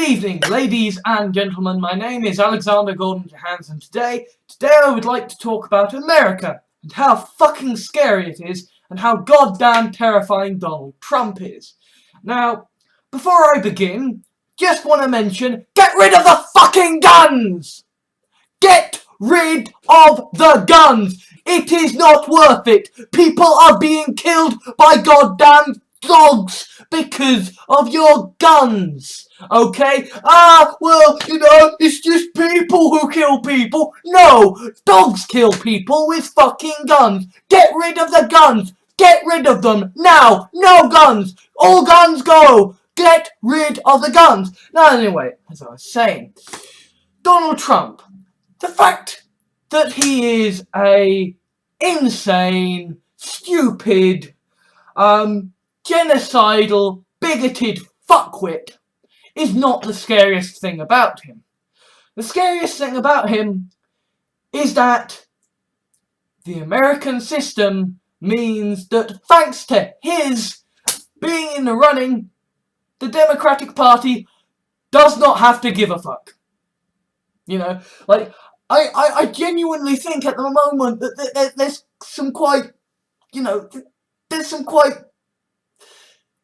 evening, ladies and gentlemen. My name is Alexander Gordon Jahans, and today I would like to talk about America and how fucking scary it is and how goddamn terrifying Donald Trump is. Now, before I begin, just want to mention, get rid of the fucking guns! Get rid of the guns! It is not worth it. People are being killed by goddamn dogs because of your guns. Okay? Well, it's just people who kill people. No! Dogs kill people with fucking guns. Get rid of the guns. Get rid of them. Now! No guns! All guns go! Get rid of the guns. Now, anyway, as I was saying, Donald Trump, the fact that he is a insane, stupid, genocidal, bigoted fuckwit is not the scariest thing about him. The scariest thing about him is that the American system means that thanks to his being in the running, the Democratic Party does not have to give a fuck. I genuinely think at the moment that there's some quite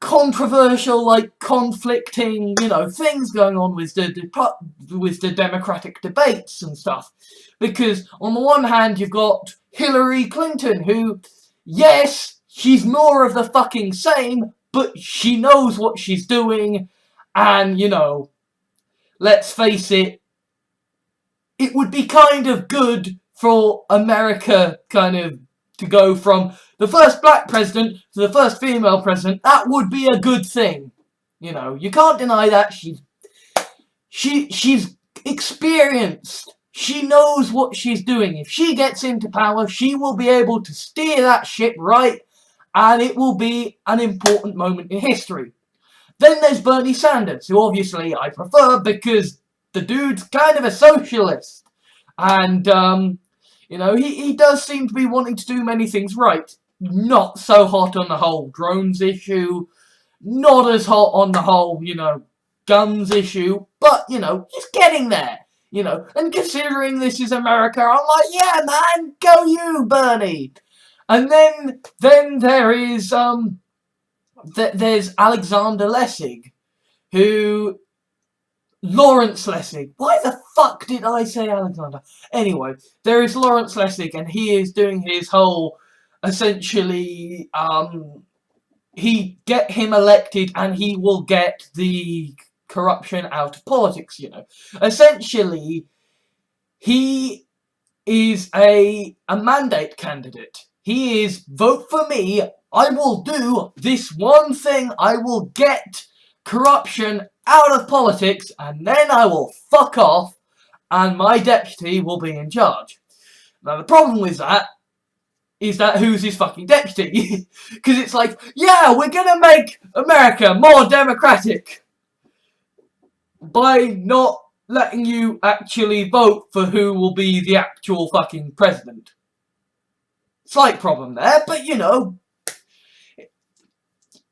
controversial, conflicting, things going on with the Democratic debates and stuff. Because on the one hand, you've got Hillary Clinton, who, yes, she's more of the fucking same, but she knows what she's doing, and, let's face it, it would be kind of good for America to go from the first black president to the first female president. That would be a good thing. You can't deny that. She's experienced. She knows what she's doing. If she gets into power, she will be able to steer that ship right, and it will be an important moment in history. Then there's Bernie Sanders, who obviously I prefer because the dude's kind of a socialist. And, he does seem to be wanting to do many things right. Not so hot on the whole drones issue. Not as hot on the whole, guns issue. But, he's getting there. And considering this is America, I'm like, yeah, man, go you, Bernie. And then there is, there's Alexander Lessig, who... Lawrence Lessig. Why the fuck did I say Alexander? Anyway, there is Lawrence Lessig, and he is doing his whole, essentially, he get him elected and he will get the corruption out of politics, Essentially, he is a mandate candidate. He is, vote for me, I will do this one thing, I will get corruption out of politics, and then I will fuck off, and my deputy will be in charge. Now, the problem with that is that who's his fucking deputy? Because it's like, yeah, we're gonna make America more democratic by not letting you actually vote for who will be the actual fucking president. Slight problem there, but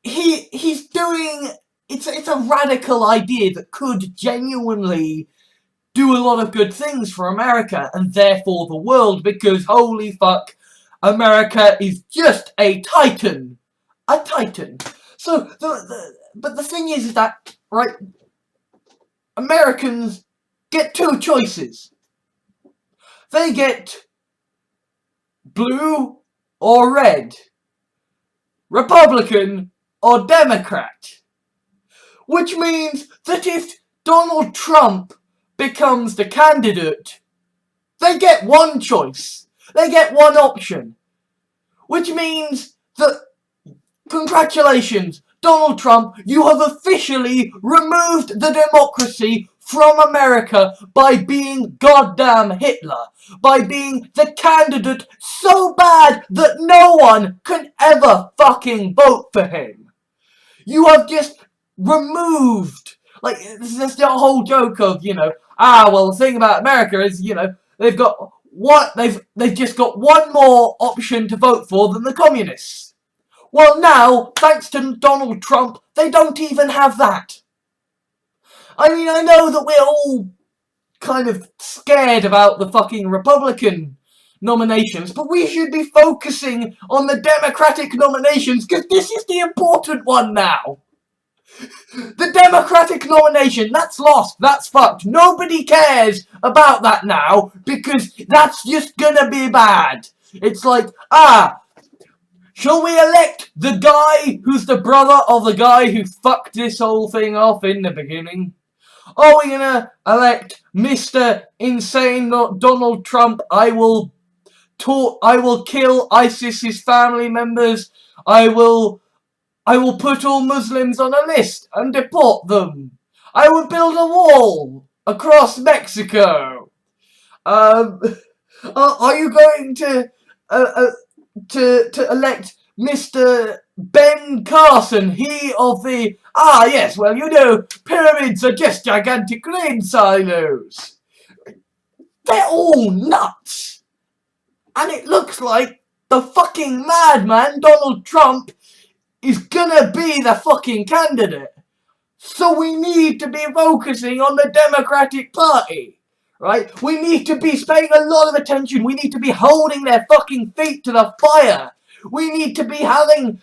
he's doing... It's a radical idea that could genuinely do a lot of good things for America and therefore the world, because holy fuck, America is just a titan. A titan. So, but the thing is that, right, Americans get two choices. They get blue or red, Republican or Democrat. Which means that if Donald Trump becomes the candidate, they get one choice. They get one option. Which means that, congratulations, Donald Trump, you have officially removed the democracy from America by being goddamn Hitler. By being the candidate so bad that no one can ever fucking vote for him. You have just... removed. That's the whole joke of, well, the thing about America is, they've got what they've just got one more option to vote for than the communists. Well, now, thanks to Donald Trump, they don't even have that. I mean, I know that we're all kind of scared about the fucking Republican nominations, but we should be focusing on the Democratic nominations, because this is the important one now. The Democratic nomination, that's lost, that's fucked. Nobody cares about that now, because that's just gonna be bad. It's like, shall we elect the guy who's the brother of the guy who fucked this whole thing off in the beginning? Are we gonna elect Mr. Insane Donald Trump? I will kill ISIS's family members. I will put all Muslims on a list and deport them. I will build a wall across Mexico. Are you going to elect Mr. Ben Carson, he of the... yes, well, you know, pyramids are just gigantic grain silos. They're all nuts. And it looks like the fucking madman, Donald Trump, is gonna be the fucking candidate. So we need to be focusing on the Democratic Party, right? We need to be paying a lot of attention. We need to be holding their fucking feet to the fire. We need to be having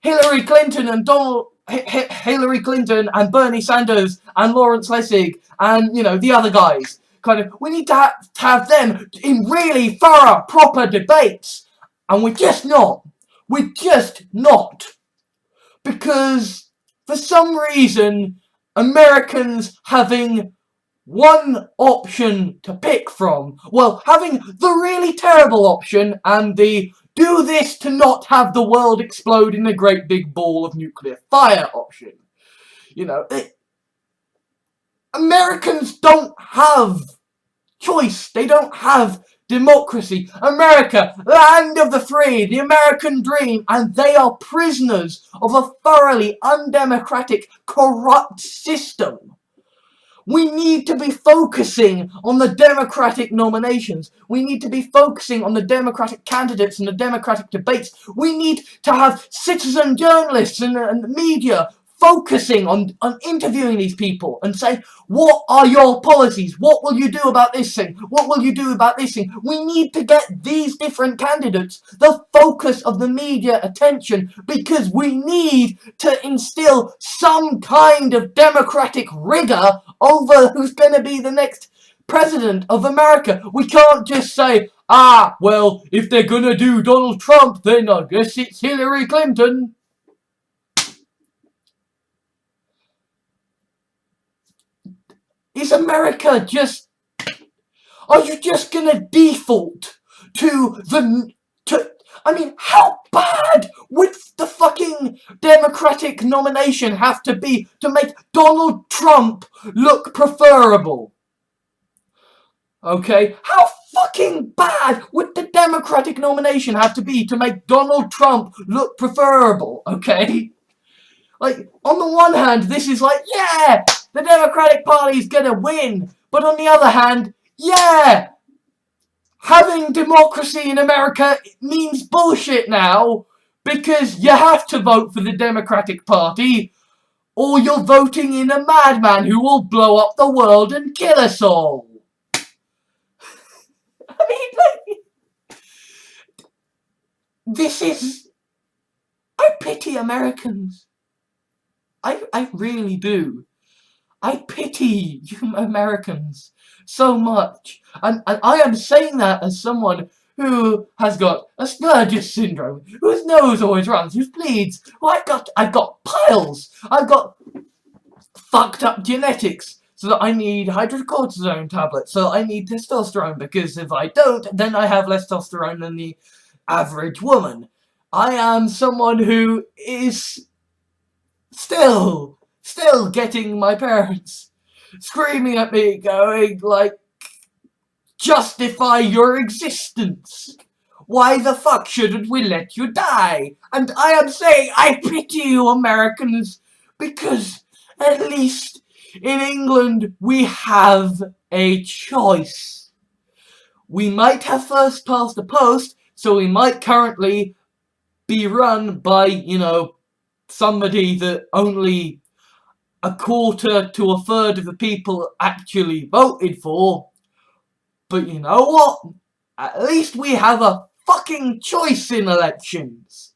Hillary Clinton and Bernie Sanders and Lawrence Lessig and, you know, the other guys. We need to have them in really thorough, proper debates. And we're just not. We're just not. Because, for some reason, Americans having one option to pick from, well, having the really terrible option and the do this to not have the world explode in a great big ball of nuclear fire option. You know, Americans don't have choice. They don't have democracy. America, land of the free, the American dream, and they are prisoners of a thoroughly undemocratic, corrupt system. We need to be focusing on the Democratic nominations. We need to be focusing on the Democratic candidates and the Democratic debates. We need to have citizen journalists and media focusing on interviewing these people and saying, what are your policies? What will you do about this thing? What will you do about this thing? We need to get these different candidates the focus of the media attention, because we need to instill some kind of democratic rigor over who's going to be the next president of America. We can't just say, well, if they're going to do Donald Trump, then I guess it's Hillary Clinton. Is America just... Are you just gonna default to I mean, how bad would the fucking Democratic nomination have to be to make Donald Trump look preferable? Okay? How fucking bad would the Democratic nomination have to be to make Donald Trump look preferable? Okay? Like, on the one hand, this is like, yeah, the Democratic Party is gonna win. But on the other hand, yeah, having democracy in America means bullshit now, because you have to vote for the Democratic Party, or you're voting in a madman who will blow up the world and kill us all. I mean, like, this is... I pity Americans. I really do. I pity you Americans so much. And I am saying that as someone who has got Asperger's syndrome, whose nose always runs, who bleeds. Well, I've got piles. I've got fucked up genetics. So that I need hydrocortisone tablets. So I need testosterone, because if I don't, then I have less testosterone than the average woman. I am someone who is still getting my parents screaming at me, going like, justify your existence. Why the fuck shouldn't we let you die? And I am saying, I pity you Americans, because at least in England we have a choice. We might have first past the post, so we might currently be run by, you know, somebody that only a quarter to a third of the people actually voted for. But you know what? At least we have a fucking choice in elections.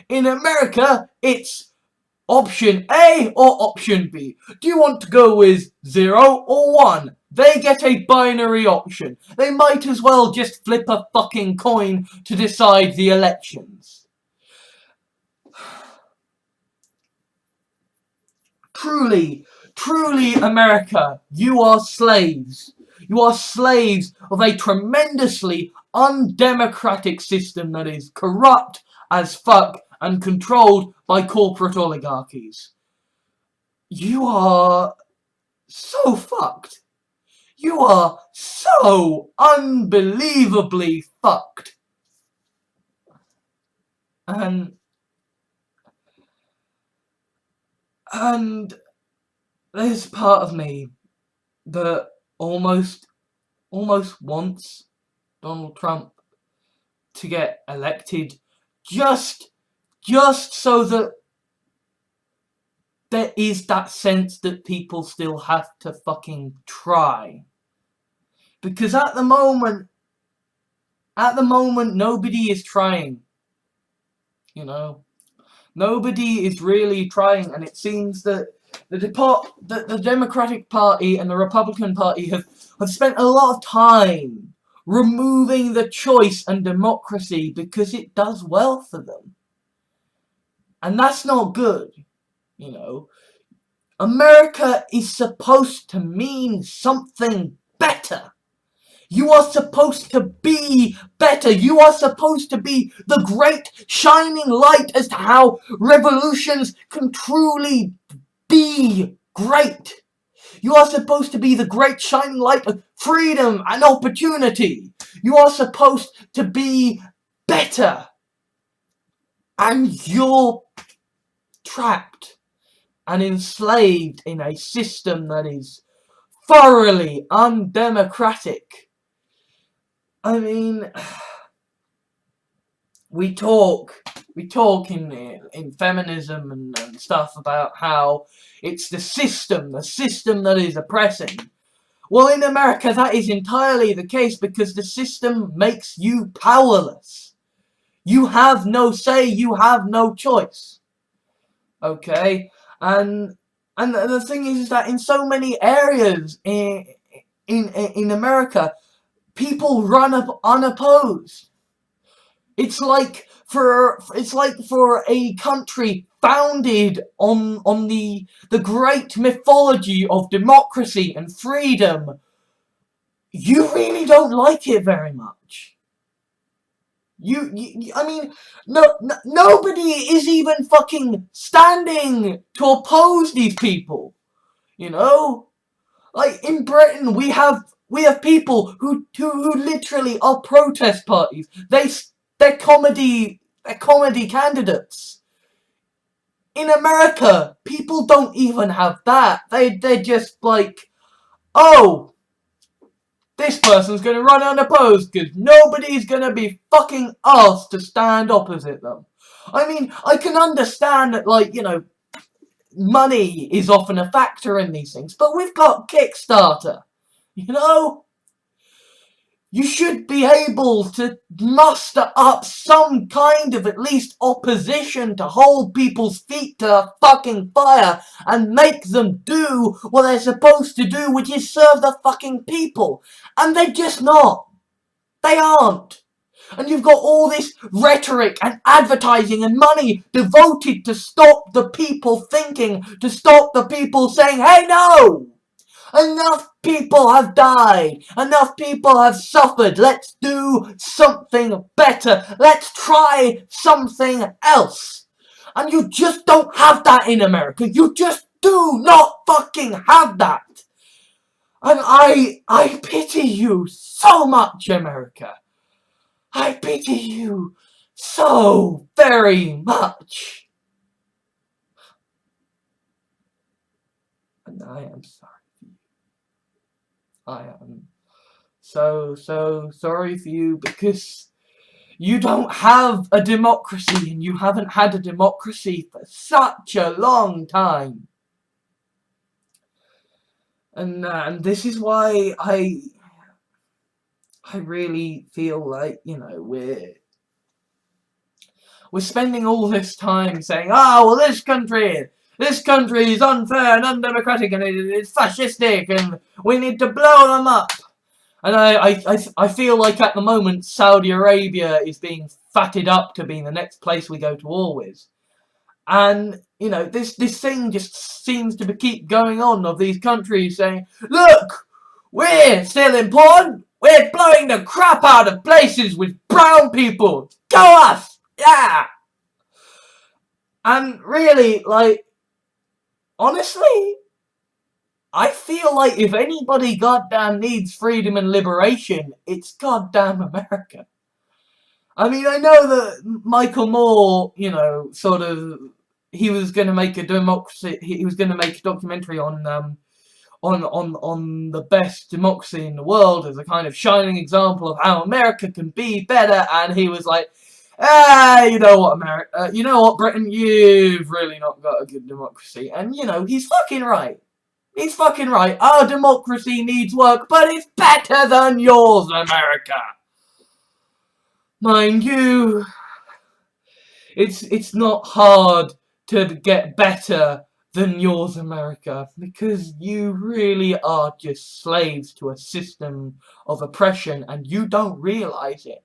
In America, it's option A or option B. Do you want to go with 0 or 1? They get a binary option. They might as well just flip a fucking coin to decide the elections. Truly, America, you are slaves. You are slaves of a tremendously undemocratic system that is corrupt as fuck and controlled by corporate oligarchies. You are so fucked. You are so unbelievably fucked. And there's part of me that almost wants Donald Trump to get elected just so that there is that sense that people still have to fucking try. Because at the moment nobody is trying. You know? Nobody is really trying, and it seems that the Democratic Party and the Republican Party have spent a lot of time removing the choice and democracy because it does well for them. And that's not good, you know. America is supposed to mean something better. You are supposed to be better. You are supposed to be the great shining light as to how revolutions can truly be great. You are supposed to be the great shining light of freedom and opportunity. You are supposed to be better. And you're trapped and enslaved in a system that is thoroughly undemocratic. I mean, we talk in feminism and stuff about how it's the system that is oppressing. Well, in America, that is entirely the case because the system makes you powerless. You have no say, you have no choice. Okay? And the thing is that in so many areas in America, people run up unopposed. It's like for a country founded on the great mythology of democracy and freedom. You really don't like it very much. I mean, nobody is even fucking standing to oppose these people. You know, like in Britain, we have people who literally are protest parties. They're comedy candidates. In America, people don't even have that. They're just like, oh, this person's gonna run unopposed because nobody's gonna be fucking asked to stand opposite them. I mean, I can understand that, like, you know, money is often a factor in these things, but we've got Kickstarter. You know? You should be able to muster up some kind of at least opposition to hold people's feet to the fucking fire and make them do what they're supposed to do, which is serve the fucking people. And they're just not. They aren't. And you've got all this rhetoric and advertising and money devoted to stop the people thinking, to stop the people saying, hey, no! Enough people have died. Enough people have suffered. Let's do something better. Let's try something else. And you just don't have that in America. You just do not fucking have that. And I pity you so much, America. I pity you so very much. And I am sorry. I am so sorry for you because you don't have a democracy and you haven't had a democracy for such a long time. And this is why I really feel like, you know, we're spending all this time saying, oh, well, this country is unfair and undemocratic and it's fascistic and we need to blow them up. And I feel like at the moment Saudi Arabia is being fatted up to being the next place we go to war with. And, you know, this thing just seems to keep going on of these countries saying, look, we're still important. We're blowing the crap out of places with brown people. Go us! Yeah! And really, like, honestly, I feel like if anybody goddamn needs freedom and liberation, it's goddamn America. I mean, I know that Michael Moore, you know, sort of, he was going to make a democracy. He was going to make a documentary on the best democracy in the world as a kind of shining example of how America can be better. And he was like, you know what, America, you know what, Britain, you've really not got a good democracy. And you know, he's fucking right. He's fucking right. Our democracy needs work, but it's better than yours, America. Mind you, it's not hard to get better than yours, America, because you really are just slaves to a system of oppression and you don't realize it.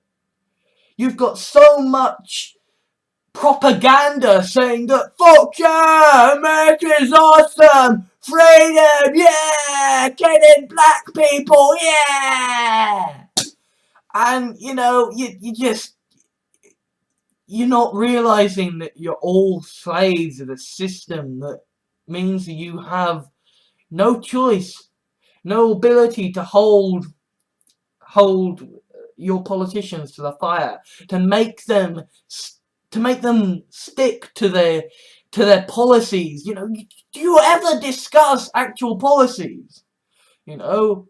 You've got so much propaganda saying that, fuck yeah, America's awesome, freedom, yeah, killing black people, yeah. And, you know, you're not realizing that you're all slaves of a system that means that you have no choice, no ability to hold your politicians to the fire, to make them stick to their policies. You know, do you ever discuss actual policies? You know,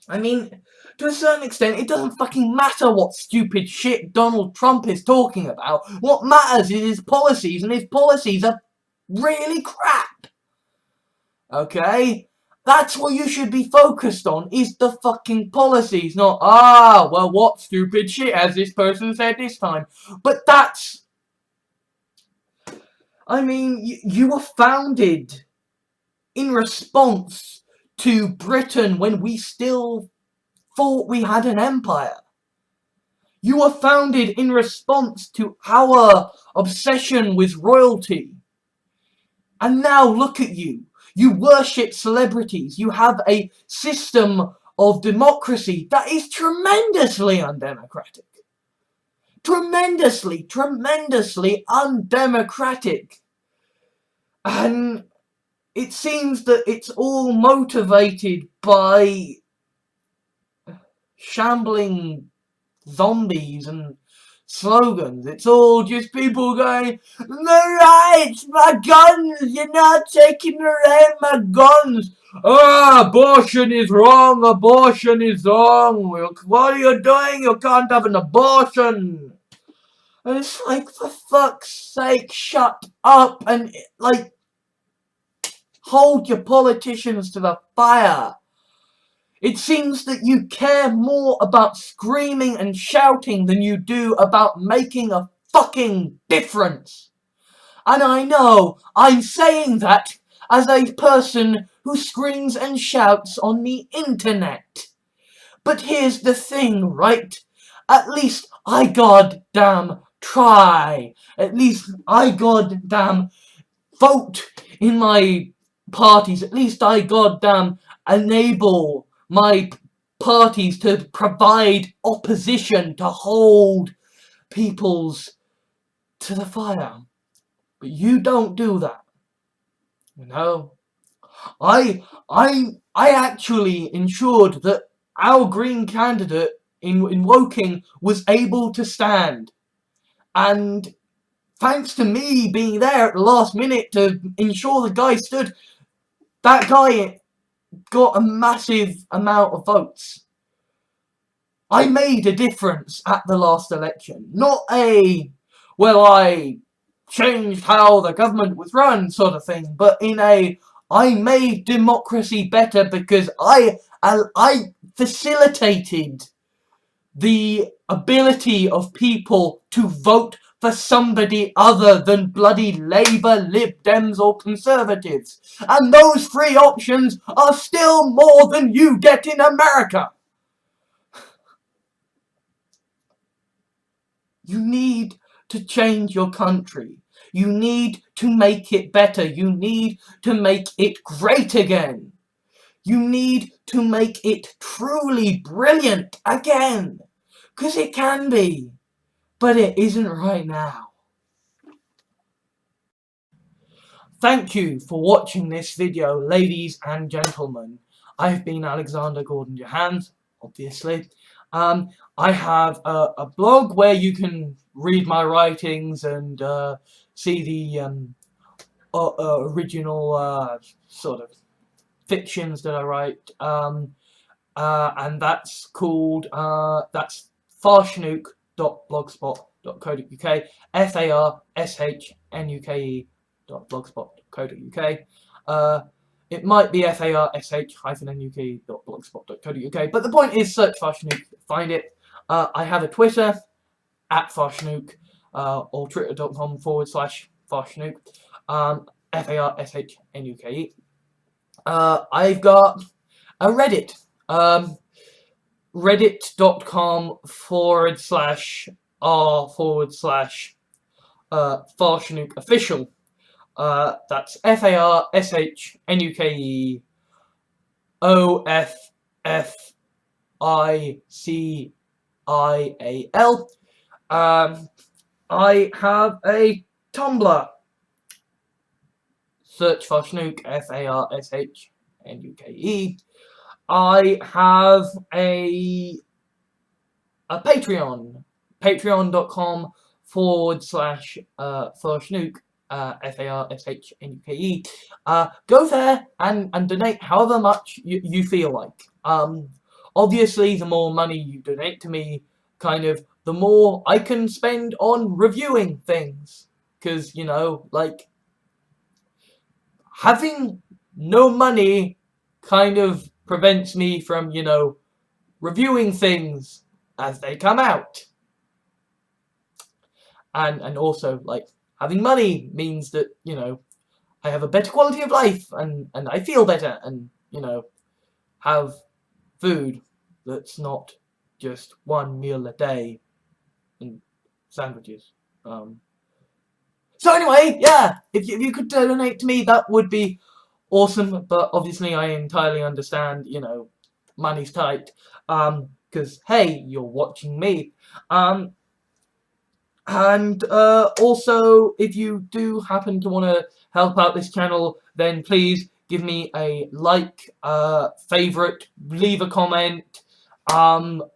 I mean, to a certain extent, it doesn't fucking matter what stupid shit Donald Trump is talking about. What matters is his policies, and his policies are really crap. Okay? That's what you should be focused on, is the fucking policies, not, well, what stupid shit has this person said this time? But that's... I mean, you were founded in response to Britain when we still thought we had an empire. You were founded in response to our obsession with royalty. And now look at you. You worship celebrities. You have a system of democracy that is tremendously undemocratic. Tremendously undemocratic. And it seems that it's all motivated by shambling zombies and slogans. It's all just people going, the rights, my guns, you're not taking away my guns. Abortion is wrong, what are you doing? You can't have an abortion. And it's like, for fuck's sake, shut up and, like, hold your politicians to the fire. It seems that you care more about screaming and shouting than you do about making a fucking difference. And I know I'm saying that as a person who screams and shouts on the internet. But here's the thing, right? At least I goddamn try. At least I goddamn vote in my parties. At least I goddamn enable my parties to provide opposition, to hold peoples to the fire. But you don't do that. You know? I actually ensured that our Green candidate in Woking was able to stand. And thanks to me being there at the last minute to ensure the guy stood, that guy got a massive amount of votes. I made a difference at the last election. Not I changed how the government was run sort of thing, but in a, I made democracy better because I facilitated the ability of people to vote for somebody other than bloody Labour, Lib Dems or Conservatives. And those three options are still more than you get in America. You need to change your country. You need to make it better. You need to make it great again. You need to make it truly brilliant again. 'Cause it can be. But it isn't right now. Thank you for watching this video, ladies and gentlemen. I've been Alexander Gordon Jahans, obviously. I have a blog where you can read my writings and see the original sort of fictions that I write. And that's called that's farshnuke.blogspot.co.uk, farshnuke.blogspot.co.uk. It might be farsh-nuk.blogspot.co.uk, but the point is, search Farshnuke, find it. I have a Twitter @farshnuke, or twitter.com/farshnuke, farshnuke. I've got a Reddit, reddit.com/r/Farshnuke official. That's FARSHNUKEOFFICIAL. I have a Tumblr. Search Farshnuke, FARSHNUKE. I have a Patreon, patreon.com/Farshnuke, FARSHNUKE. Go there and donate however much you feel like. Obviously, the more money you donate to me, kind of, the more I can spend on reviewing things. Because, you know, like, having no money kind of prevents me from, you know, reviewing things as they come out. And also, like, having money means that, you know, I have a better quality of life and I feel better and, you know, have food that's not just one meal a day and sandwiches. So anyway, yeah, if you could donate to me, that would be awesome, but obviously I entirely understand, you know, money's tight, because, hey, you're watching me. Also, if you do happen to want to help out this channel, then please give me a like, favorite, leave a comment. The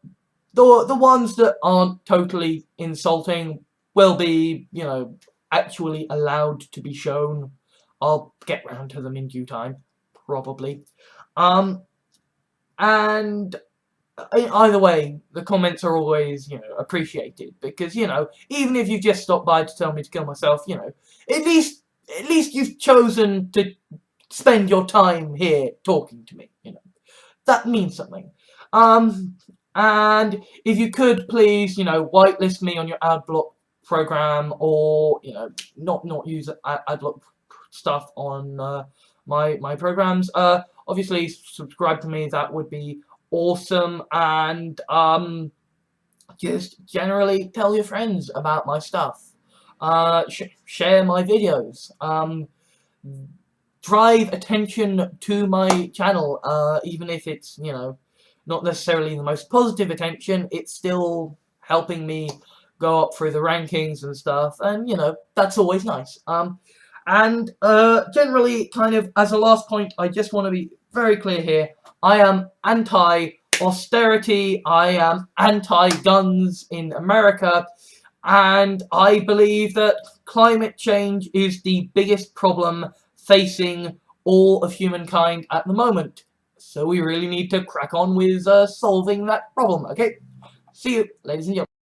ones that aren't totally insulting will be, you know, actually allowed to be shown. I'll get round to them in due time, probably. And either way, the comments are always, you know, appreciated, because, you know, even if you just stopped by to tell me to kill myself, you know, at least you've chosen to spend your time here talking to me, you know. That means something. And if you could please, you know, whitelist me on your adblock program, or, you know, not use adblock stuff on my programs. Obviously subscribe to me, that would be awesome. And just generally tell your friends about my stuff. Share my videos. Drive attention to my channel, even if it's, you know, not necessarily the most positive attention. It's still helping me go up through the rankings and stuff, and, you know, that's always nice. And generally, kind of, as a last point, I just want to be very clear here. I am anti-austerity, I am anti-guns in America, and I believe that climate change is the biggest problem facing all of humankind at the moment. So we really need to crack on with solving that problem, okay? See you, ladies and gentlemen.